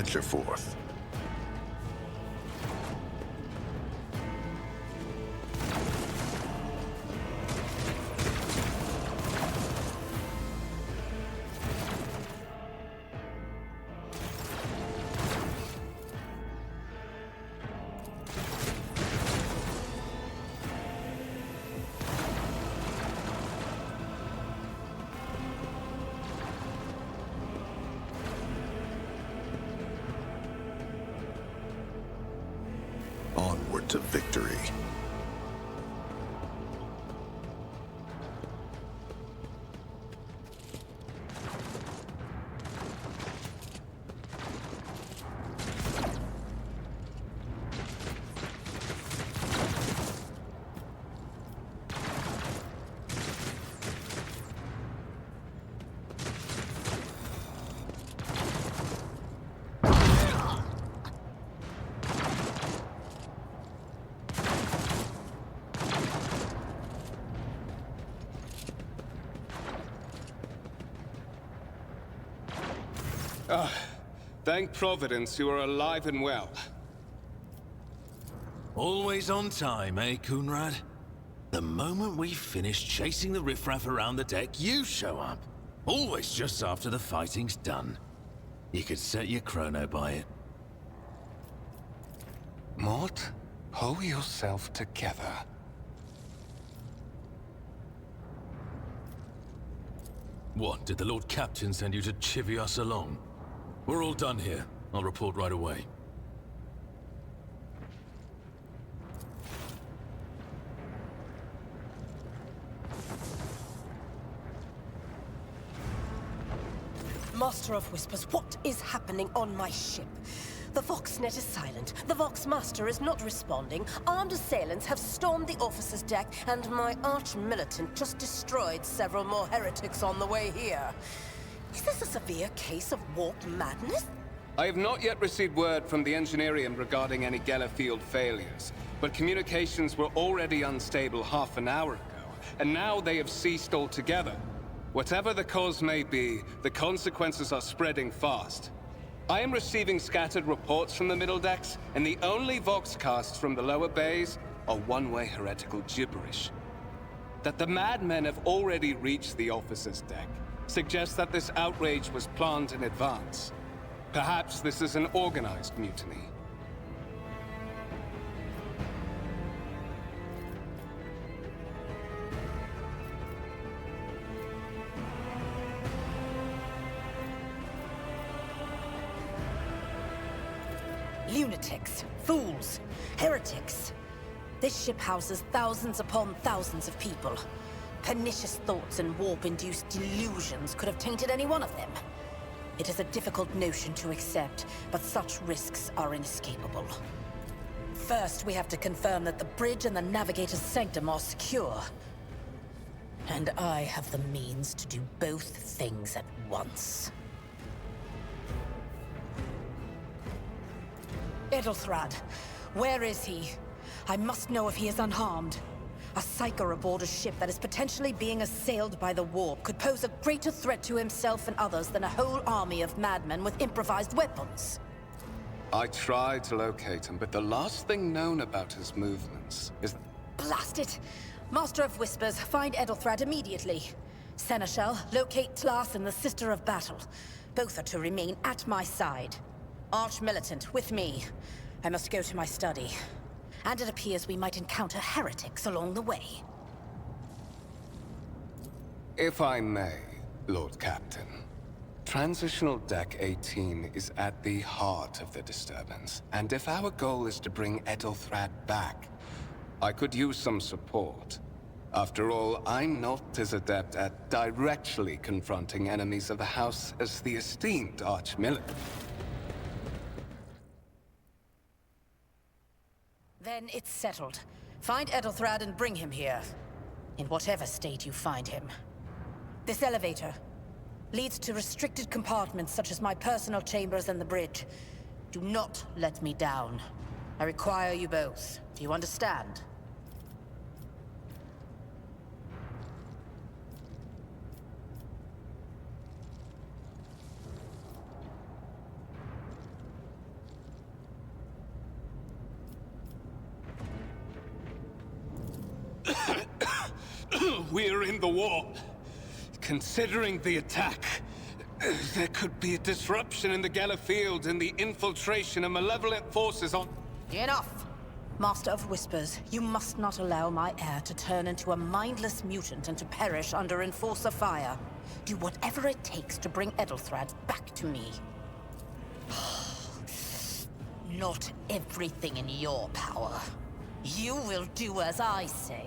venture forth. Onward to victory. Thank Providence you are alive and well. Always on time, eh, Coonrad? The moment we finish chasing the riffraff around the deck, you show up. Always just after the fighting's done. You could set your chrono by it. Mort, pull yourself together. What, did the Lord Captain send you to chivvy us along? We're all done here. I'll report right away. Master of Whispers, what is happening on my ship? The Voxnet is silent. The Voxmaster is not responding. Armed assailants have stormed the officer's deck, and my arch-militant just destroyed several more heretics on the way here. Is this a severe case of warp madness? I have not yet received word from the Engineerium regarding any Geller field failures, but communications were already unstable half an hour ago, and now they have ceased altogether. Whatever the cause may be, the consequences are spreading fast. I am receiving scattered reports from the middle decks, and the only Voxcasts from the lower bays are one-way heretical gibberish. That the madmen have already reached the officer's deck suggests that this outrage was planned in advance. Perhaps this is an organized mutiny. Lunatics, fools, heretics. This ship houses thousands upon thousands of people. Pernicious thoughts and warp-induced delusions could have tainted any one of them. It is a difficult notion to accept, but such risks are inescapable. First, we have to confirm that the bridge and the Navigator's Sanctum are secure. And I have the means to do both things at once. Edelthrad, where is he? I must know if he is unharmed. A Psyker aboard a ship that is potentially being assailed by the warp could pose a greater threat to himself and others than a whole army of madmen with improvised weapons. I tried to locate him, but the last thing known about his movements is... Blast it! Master of Whispers, find Edelthrad immediately. Seneschal, locate Tlas and the Sister of Battle. Both are to remain at my side. Arch-militant, with me. I must go to my study. And it appears we might encounter heretics along the way. If I may, Lord Captain. Transitional Deck 18 is at the heart of the disturbance, and if our goal is to bring Edelthrad back, I could use some support. After all, I'm not as adept at directly confronting enemies of the House as the esteemed Arch-militant. Then it's settled. Find Edelthrad and bring him here. In whatever state you find him. This elevator leads to restricted compartments such as my personal chambers and the bridge. Do not let me down. I require you both. Do you understand? we're in the war. Considering the attack, there could be a disruption in the Geller field and the infiltration of malevolent forces on... Enough! Master of Whispers, you must not allow my heir to turn into a mindless mutant and to perish under Enforcer fire. Do whatever it takes to bring Edelthrad back to me. Not everything in your power. You will do as I say.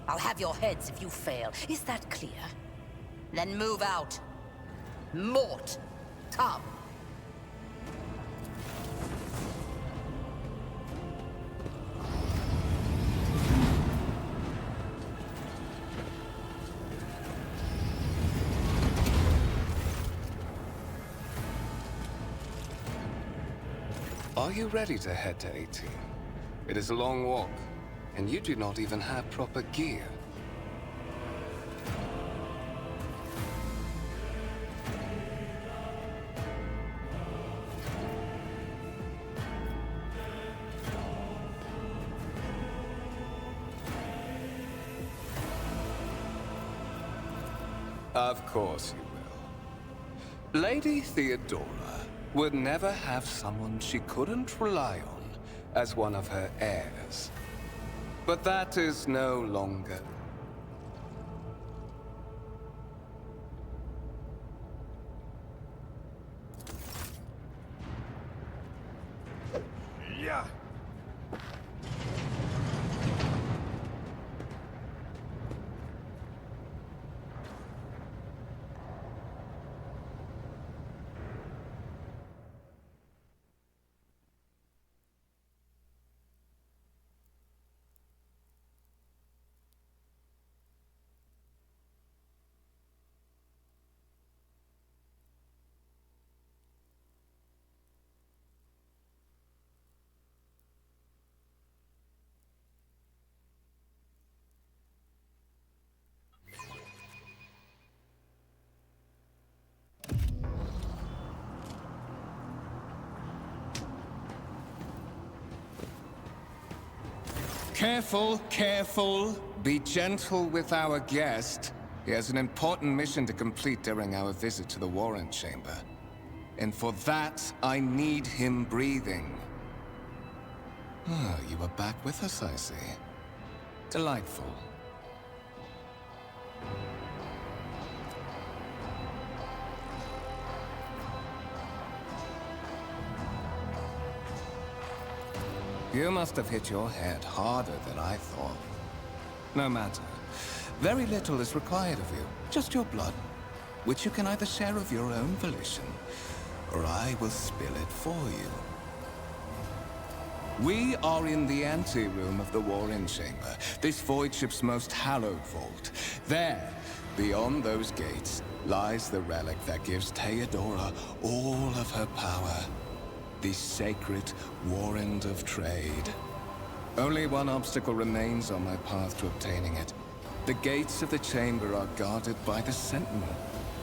I'll have your heads if you fail. Is that clear? Then move out. Mort, come. Are you ready to head to 18? It is a long walk, and you do not even have proper gear. Of course you will. Lady Theodora would never have someone she couldn't rely on as one of her heirs. But that is no longer. Yeah. Careful, careful. Be gentle with our guest. He has an important mission to complete during our visit to the Warren Chamber. And for that, I need him breathing. Ah, you are back with us, I see. Delightful. You must have hit your head harder than I thought. No matter. Very little is required of you. Just your blood, which you can either share of your own volition, or I will spill it for you. We are in the anteroom of the Warren Chamber, this void ship's most hallowed vault. There, beyond those gates, lies the relic that gives Theodora all of her power. The sacred Warrant of Trade. Only one obstacle remains on my path to obtaining it. The gates of the chamber are guarded by the Sentinel,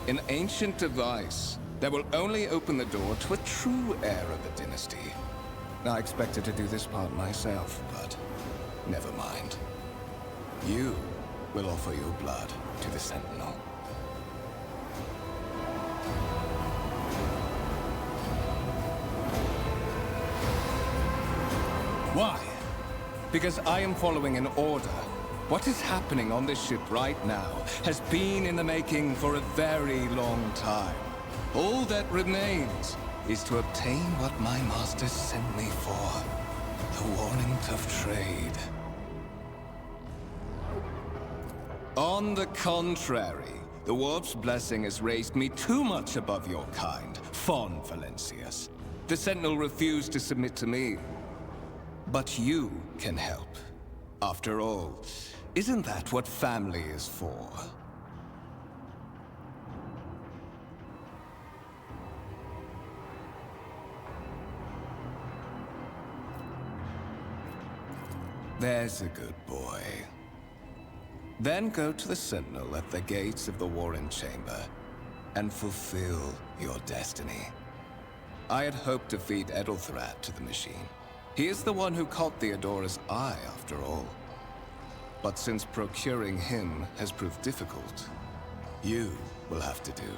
an ancient device that will only open the door to a true heir of the dynasty. I expected to do this part myself, but never mind. You will offer your blood to the Sentinel. Why? Because I am following an order. What is happening on this ship right now has been in the making for a very long time. All that remains is to obtain what my master sent me for. The Warrant of Trade. On the contrary, the Warp's blessing has raised me too much above your kind, Fon Valencius. The Sentinel refused to submit to me. But you can help. After all, isn't that what family is for? There's a good boy. Then go to the Sentinel at the gates of the Warren Chamber and fulfill your destiny. I had hoped to feed Edelthrad to the machine. He is the one who caught Theodora's eye, after all. But since procuring him has proved difficult, you will have to do.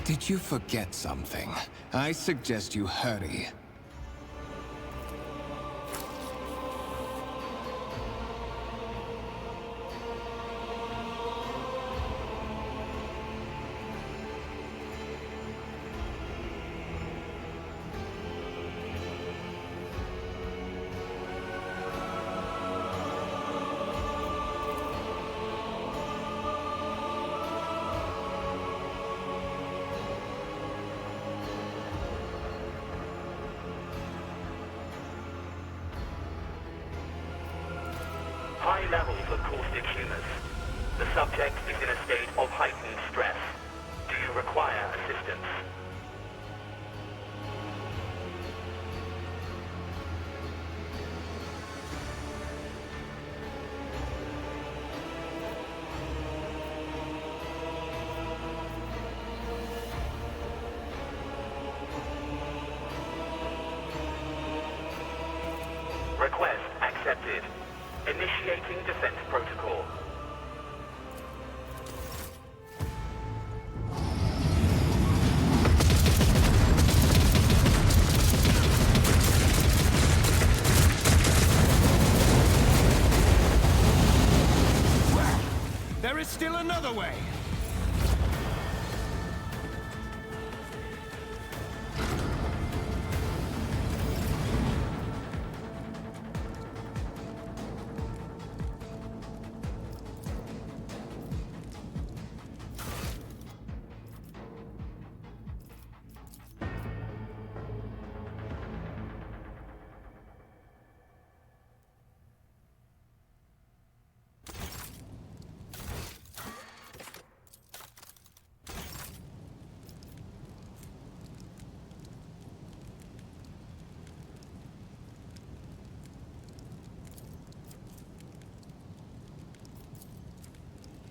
Did you forget something? I suggest you hurry. High levels of caustic humors. The subject is in a state of heightened stress. Do you require assistance? Request accepted. Initiating defense protocol. There is still another way!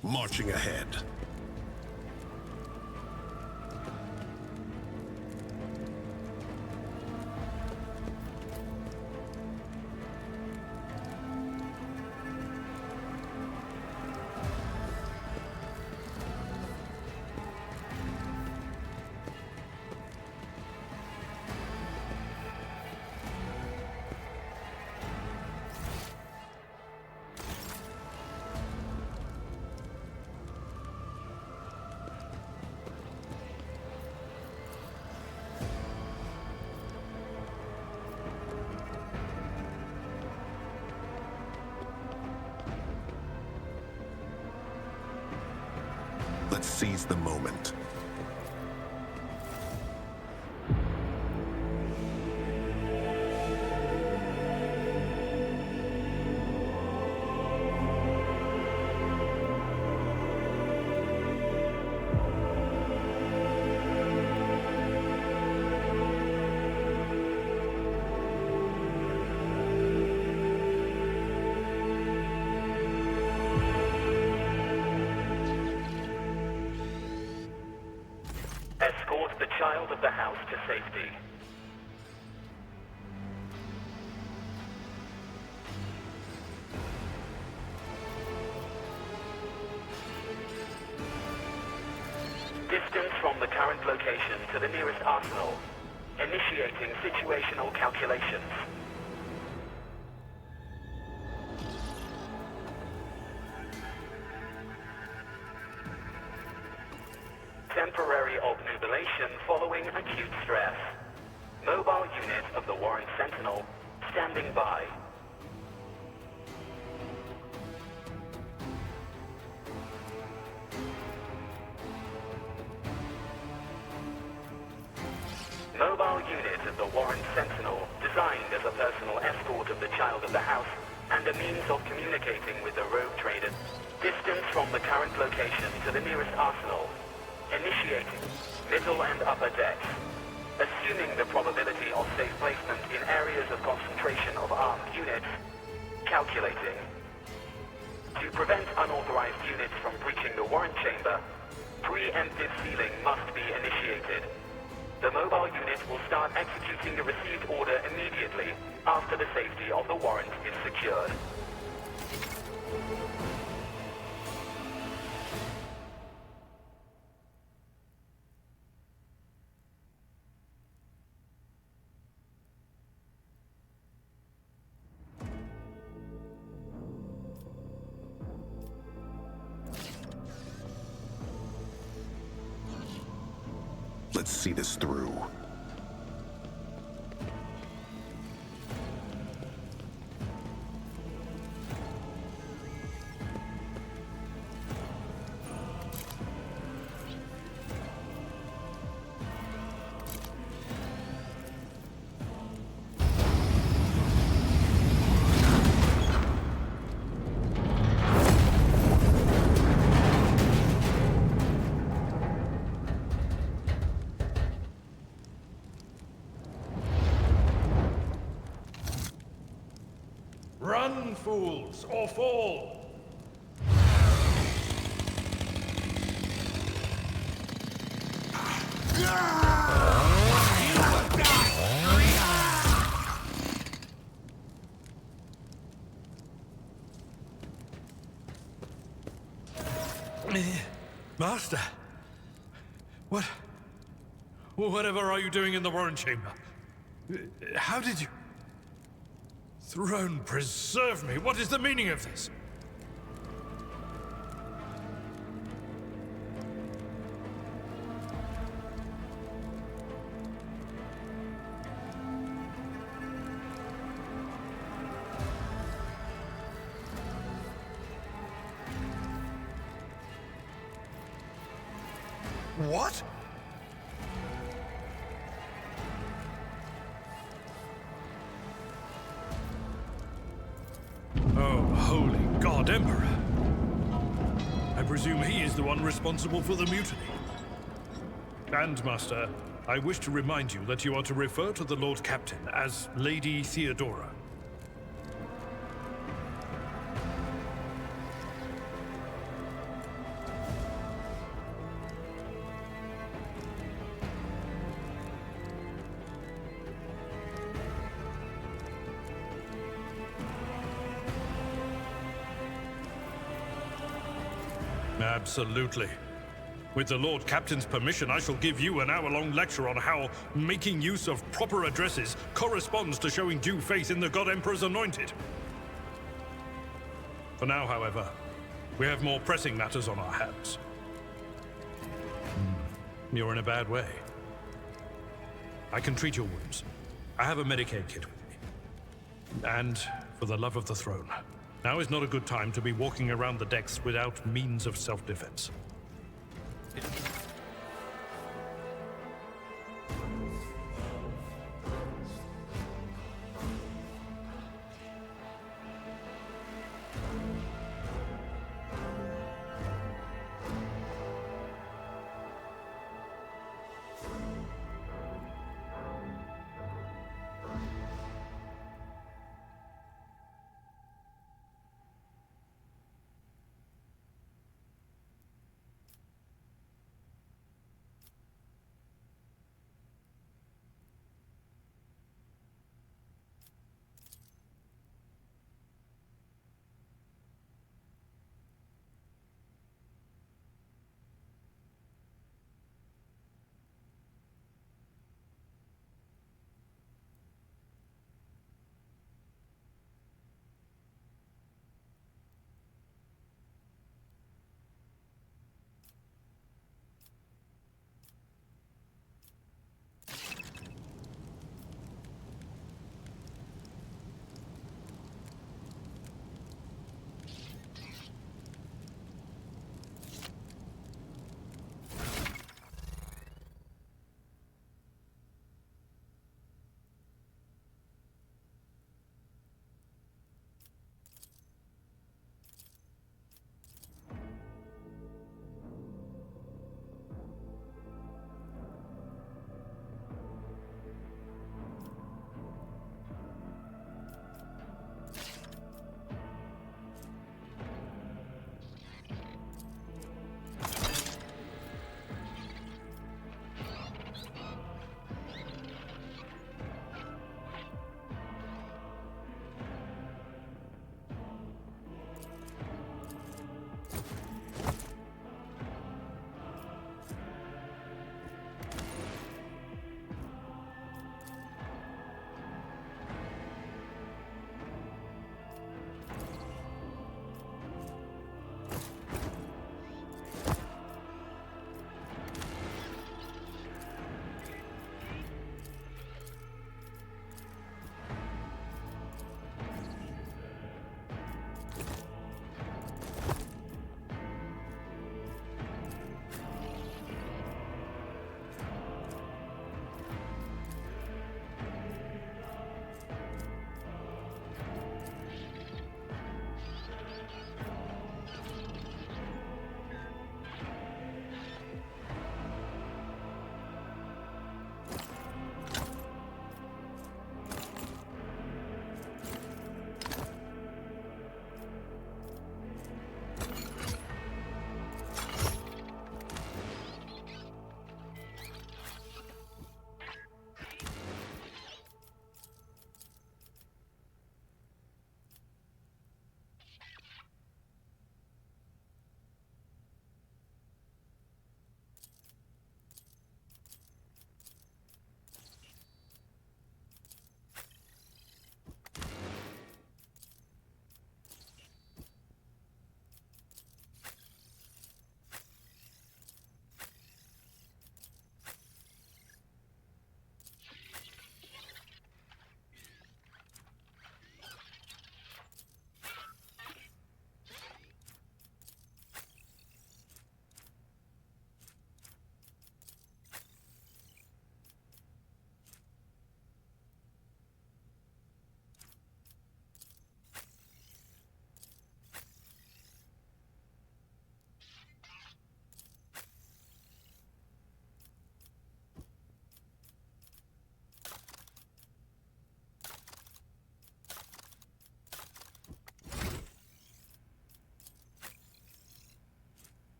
Marching ahead. Let's seize the moment. Escort the child of the house to safety. Distance from the current location to the nearest arsenal. Initiating situational calculations. Temporary obnubilation following acute stress. Mobile unit of the Warren Sentinel standing by. Mobile unit of the Warren Sentinel, designed as a personal escort of the child of the house and a means of communicating with the rogue traders. Distance from the current location to the nearest arsenal. Initiating middle and upper decks. Assuming the probability of safe placement in areas of concentration of armed units. Calculating. To prevent unauthorized units from breaching the warrant chamber, preemptive sealing must be initiated. The mobile unit will start executing the received order immediately after the safety of the warrant is secured. Let's see this through. Run, fools, or fall! Master! Whatever are you doing in the Warren Chamber? How did you... Throne preserve me! What is the meaning of this? What? Oh, holy God, Emperor! I presume he is the one responsible for the mutiny. And, Master, I wish to remind you that you are to refer to the Lord Captain as Lady Theodora. Absolutely. With the Lord Captain's permission, I shall give you an hour-long lecture on how making use of proper addresses corresponds to showing due faith in the God Emperor's anointed. For now, however, we have more pressing matters on our hands. You're in a bad way. I can treat your wounds. I have a Medicaid kit with me. And, for the love of the throne, now is not a good time to be walking around the decks without means of self-defense.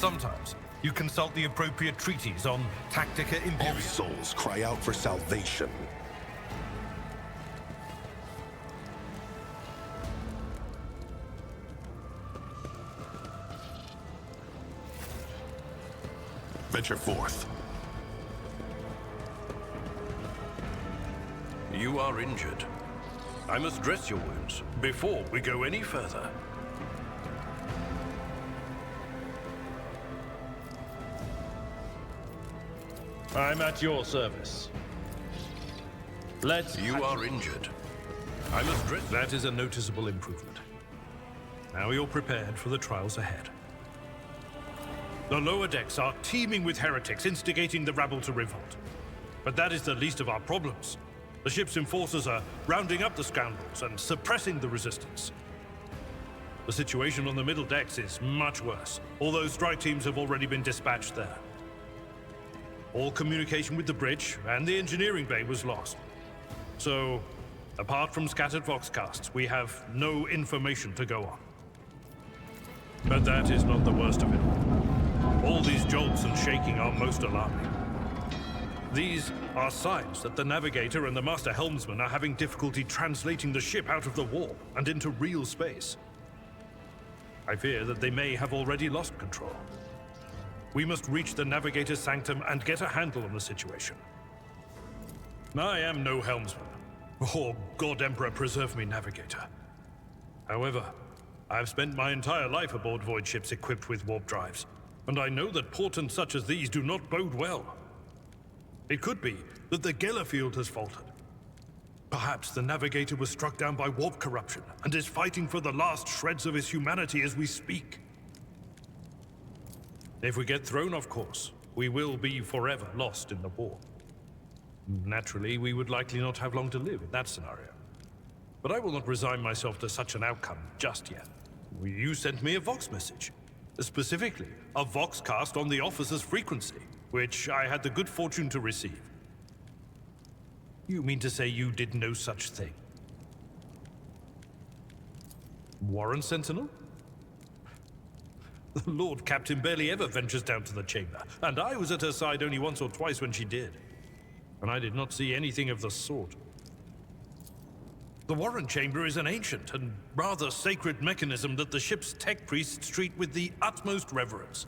sometimes you consult the appropriate treaties on Tactica All Imperia. souls cry out for salvation. Venture forth. You are injured. I must dress your wounds before we go any further. I'm at your service. You are injured. I must dress. That is a noticeable improvement. Now you're prepared for the trials ahead. The lower decks are teeming with heretics instigating the rabble to revolt. But that is the least of our problems. The ship's enforcers are rounding up the scoundrels and suppressing the resistance. The situation on the middle decks is much worse, although strike teams have already been dispatched there. All communication with the bridge and the engineering bay was lost. So, apart from scattered voxcasts, we have no information to go on. But that is not the worst of it all. All these jolts and shaking are most alarming. These are signs that the Navigator and the Master Helmsman are having difficulty translating the ship out of the warp and into real space. I fear that they may have already lost control. We must reach the Navigator's sanctum and get a handle on the situation. I am no helmsman. Oh, God Emperor preserve me, Navigator. However, I have spent my entire life aboard void ships equipped with warp drives, and I know that portents such as these do not bode well. It could be that the Gellerfield has faltered. Perhaps the Navigator was struck down by warp corruption and is fighting for the last shreds of his humanity as we speak. If we get thrown off course, we will be forever lost in the war. Naturally, we would likely not have long to live in that scenario. But I will not resign myself to such an outcome just yet. You sent me a Vox message. Specifically, a Voxcast on the officer's frequency, which I had the good fortune to receive. You mean to say you did no such thing? Warren Sentinel? The Lord Captain barely ever ventures down to the chamber, and I was at her side only once or twice when she did. And I did not see anything of the sort. The Warren Chamber is an ancient and rather sacred mechanism that the ship's tech priests treat with the utmost reverence.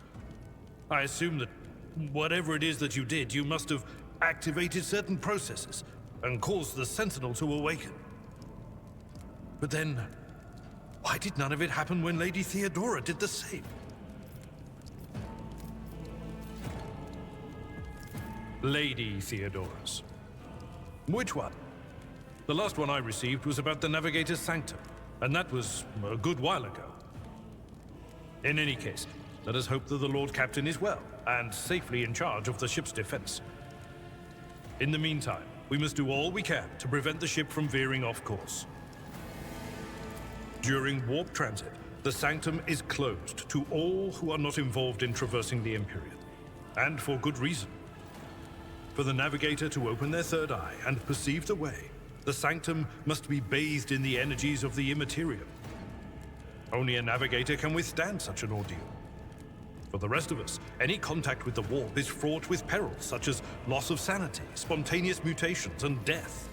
I assume that whatever it is that you did, you must have activated certain processes and caused the Sentinel to awaken. But then, why did none of it happen when Lady Theodora did the same? Lady Theodora's. Which one? The last one I received was about the Navigator's sanctum, and that was a good while ago. In any case, let us hope that the Lord Captain is well, and safely in charge of the ship's defense. In the meantime, we must do all we can to prevent the ship from veering off course. During warp transit, the sanctum is closed to all who are not involved in traversing the Imperium, and for good reason. For the Navigator to open their third eye and perceive the way, the sanctum must be bathed in the energies of the Immaterium. Only a Navigator can withstand such an ordeal. For the rest of us, any contact with the warp is fraught with perils such as loss of sanity, spontaneous mutations, and death.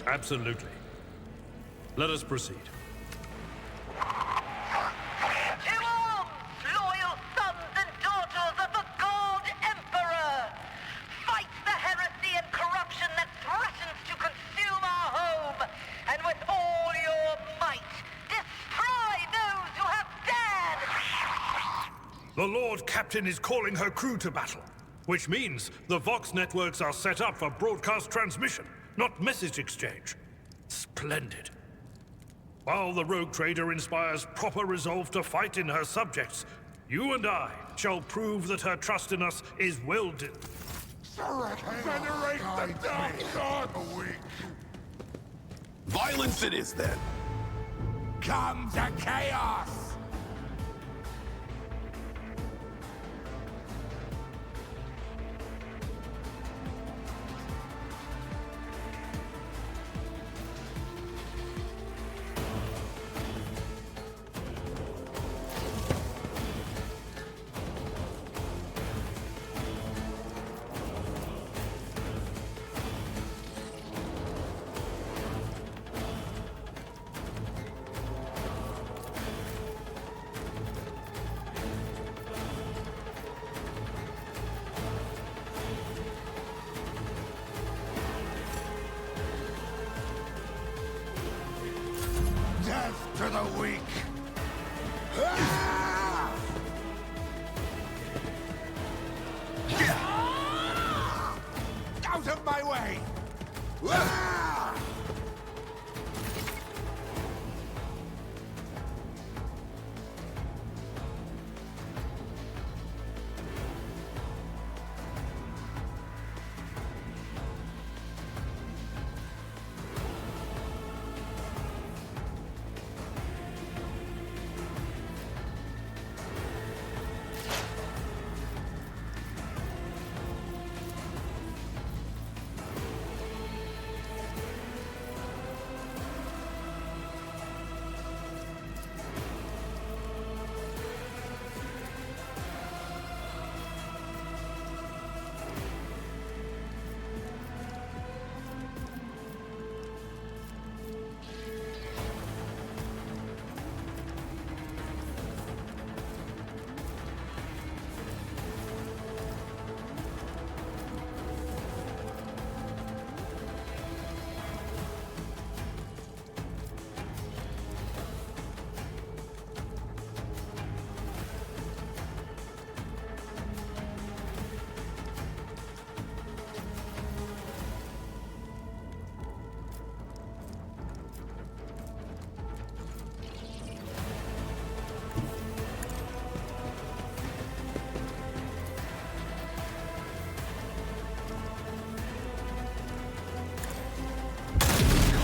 Absolutely. Let us proceed. To arms, loyal sons and daughters of the God Emperor! Fight the heresy and corruption that threatens to consume our home, and with all your might, destroy those who have dared! The Lord Captain is calling her crew to battle, which means the Vox networks are set up for broadcast transmission, not message exchange. Splendid. While the rogue trader inspires proper resolve to fight in her subjects, you and I shall prove that her trust in us is well due. Venerate the Dark God! Violence it is then. Come to chaos! Death to the weak! Ah! Out of my way! Ah!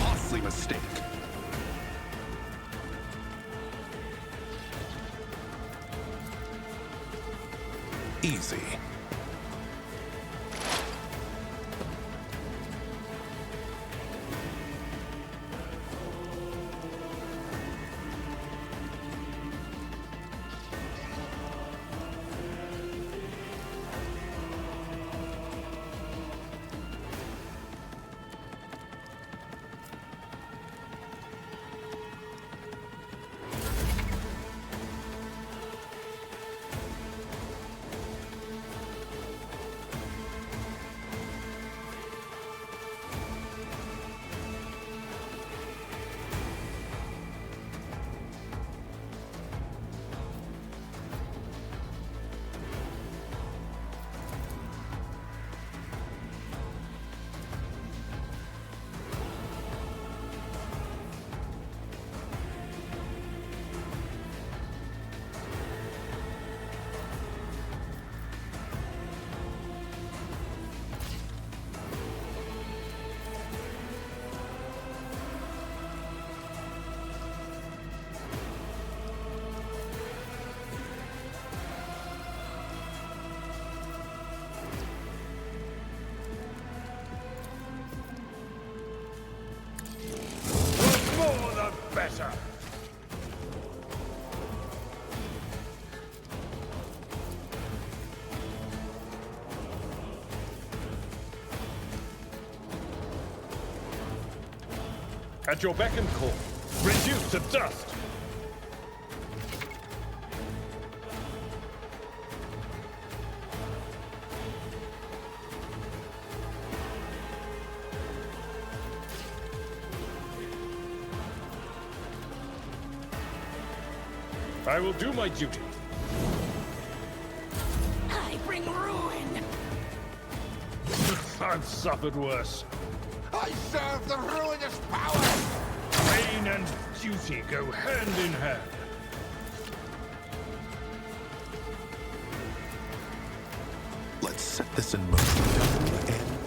Costly mistake. Easy. Better. At your beck and call, reduced to dust. I will do my duty. I bring ruin. I've suffered worse. I serve the ruinous power! Pain and duty go hand in hand. Let's set this in motion and